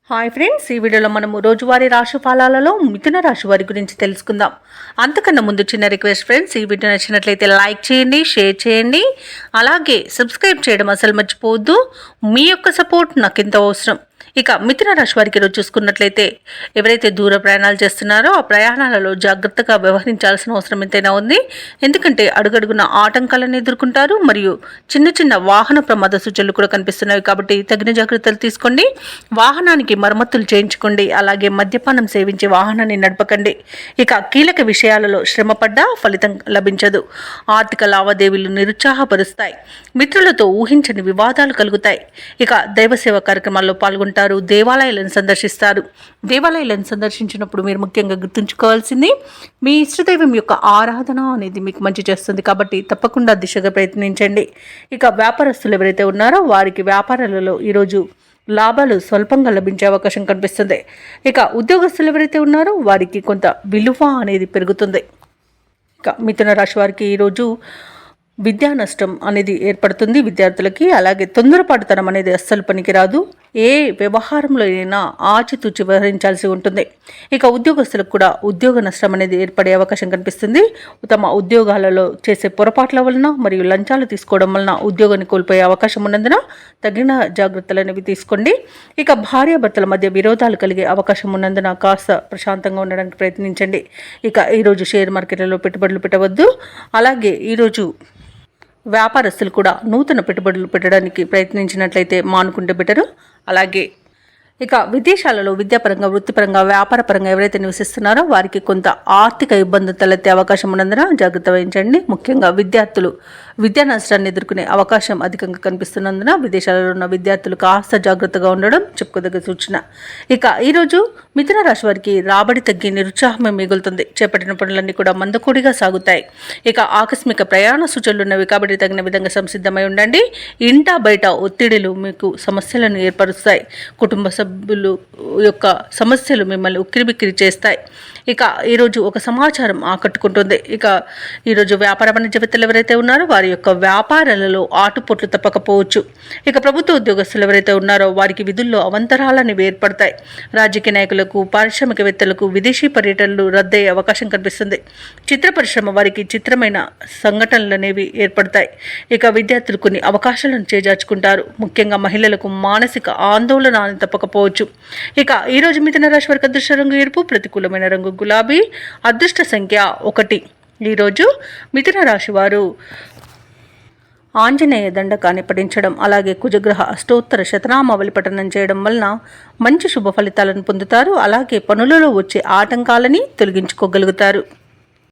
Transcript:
Hi friends, ఈ వీడియోలో మనము రోజువారీ రాశి ఫలాలలో మిథున రాశి వారి గురించి తెలుసుకుందాం. అంతకన్నా ముందు చిన్న రిక్వెస్ట్ ఫ్రెండ్స్, ఈ వీడియో నచ్చినట్లయితే లైక్ చేయండి, షేర్ చేయండి, అలాగే సబ్స్క్రైబ్ చేయడం అసలు మర్చిపోవద్దు. మీ యొక్క సపోర్ట్ నాకు ఎంతో అవసరం. ఇక మిథున రాశి వారికి ఈరోజు చూసుకున్నట్లయితే ఎవరైతే దూర ప్రయాణాలు చేస్తున్నారో ఆ ప్రయాణాలలో జాగ్రత్తగా వ్యవహరించాల్సిన అవసరం ఎంతైనా ఉంది. ఎందుకంటే అడుగడుగున ఆటంకాలను ఎదుర్కొంటారు మరియు చిన్న చిన్న వాహన ప్రమాద సూచనలు కూడా కనిపిస్తున్నాయి. కాబట్టి తగిన జాగ్రత్తలు తీసుకోండి. వాహనానికి మరమ్మతులు చేయించుకోండి. అలాగే మద్యపానం సేవించి వాహనాన్ని నడపకండి. ఇక కీలక విషయాలలో శ్రమపడ్డా ఫలితం లభించదు. ఆర్థిక లావాదేవీలు నిరుత్సాహపరుస్తాయి. మిత్రులతో ఊహించని వివాదాలు కలుగుతాయి. ఇక దైవసేవ కార్యక్రమాల్లో పాల్గొంటారు. దేవాలయాలను సందర్శిస్తారు. దేవాలయాలను సందర్శించినప్పుడు మీరు ముఖ్యంగా గుర్తుంచుకోవాల్సింది మీ ఇష్టదైవం యొక్క ఆరాధన అనేది మీకు మంచి చేస్తుంది. కాబట్టి తప్పకుండా దిశగా ప్రయత్నించండి. ఇక వ్యాపారస్తులు ఎవరైతే ఉన్నారో వారికి వ్యాపారాలలో ఈరోజు లాభాలు స్వల్పంగా లభించే అవకాశం కనిపిస్తుంది. ఇక ఉద్యోగస్తులు ఎవరైతే ఉన్నారో వారికి కొంత విలువ అనేది పెరుగుతుంది. ఇక మిథున రాశి వారికి ఈరోజు విద్యా నష్టం అనేది ఏర్పడుతుంది విద్యార్థులకి. అలాగే తొందరపాటుతనం అనేది అస్సలు పనికిరాదు. ఏ వ్యవహారంలో అయినా ఆచితూచి వ్యవహరించాల్సి ఉంటుంది. ఇక ఉద్యోగస్తులకు కూడా ఉద్యోగ నష్టం అనేది ఏర్పడే అవకాశం కనిపిస్తుంది. తమ ఉద్యోగాలలో చేసే పొరపాట్ల వలన మరియు లంచాలు తీసుకోవడం వలన ఉద్యోగాన్ని కోల్పోయే అవకాశం ఉన్నందున తగిన జాగ్రత్తలు అనేవి తీసుకోండి. ఇక భార్యాభర్తల మధ్య విరోధాలు కలిగే అవకాశం ఉన్నందున కాస్త ప్రశాంతంగా ఉండడానికి ప్రయత్నించండి. ఇక ఈరోజు షేర్ మార్కెట్లలో పెట్టుబడులు పెట్టవద్దు. అలాగే ఈరోజు వ్యాపారస్తులు కూడా నూతన పెట్టుబడులు పెట్టడానికి ప్రయత్నించినట్లయితే మానుకుంటే బెటరు. అలాగే ఇక విదేశాలలో విద్యాపరంగా, వృత్తిపరంగా, వ్యాపారపరంగా ఎవరైతే నివసిస్తున్నారో వారికి కొంత ఆర్థిక ఇబ్బందులు తలెత్తే అవకాశం ఉన్నందున జాగ్రత్త వహించండి. ముఖ్యంగా విద్యార్థులు విద్యా నష్టాన్ని ఎదుర్కొనే అవకాశం అధికంగా కనిపిస్తున్నందున విదేశాలలో ఉన్న విద్యార్థులు కాస్త జాగ్రత్తగా ఉండడం చెప్పుకోదగ్గ సూచన. ఇక ఈరోజు మిథున రాశి వారికి రాబడి తగ్గి నిరుత్సాహమే మిగులుతుంది. చేపట్టిన పనులన్నీ కూడా మందకొడిగా సాగుతాయి. ఇక ఆకస్మిక ప్రయాణ సూచనలు ఉన్నవి కాబట్టి తగిన విధంగా సంసిద్ధమై ఉండండి. ఇంట బయట ఒత్తిడిలు మీకు సమస్యలను ఏర్పరుస్తాయి. కుటుంబ సభ్యులు యొక్క సమస్యలు మిమ్మల్ని ఉక్కిరిబిక్కిరి చేస్తాయి. ఇక ఈరోజు ఒక సమాచారం ఆకట్టుకుంటుంది. ఇక ఈరోజు వ్యాపార వాణిజ్యవేత్తలు ఎవరైతే ఉన్నారో వారి యొక్క వ్యాపారాలలో ఆటుపోట్లు తప్పకపోవచ్చు. ఇక ప్రభుత్వ ఉద్యోగస్తులు ఎవరైతే ఉన్నారో వారికి విధుల్లో అవంతరాలనేవి ఏర్పడతాయి. రాజకీయ నాయకులకు, పారిశ్రామికవేత్తలకు విదేశీ పర్యటనలు రద్దయ్యే అవకాశం కనిపిస్తుంది. చిత్ర పరిశ్రమ వారికి చిత్రమైన సంఘటనలు అనేవి ఏర్పడతాయి. ఇక విద్యార్థులు కొన్ని అవకాశాలను చేజార్చుకుంటారు. ముఖ్యంగా మహిళలకు మానసిక ఆందోళన తప్పకపోవచ్చు. ఇక ఈరోజు మిథున రాశి వారికి అదృష్ట రంగు ఎరుపు, ప్రతికూలమైన రంగు గులాబీ, అదృష్ట సంఖ్య 1. ఈరోజు మిథున రాశి వారు ఆంజనేయ దండకాన్ని పఠించడం, అలాగే కుజగ్రహ అష్టోత్తర శతనామావళి పఠనం చేయడం వలన మంచి శుభ ఫలితాలను పొందుతారు. అలాగే పనులలో వచ్చే ఆటంకాలని తొలగించుకోగలుగుతారు.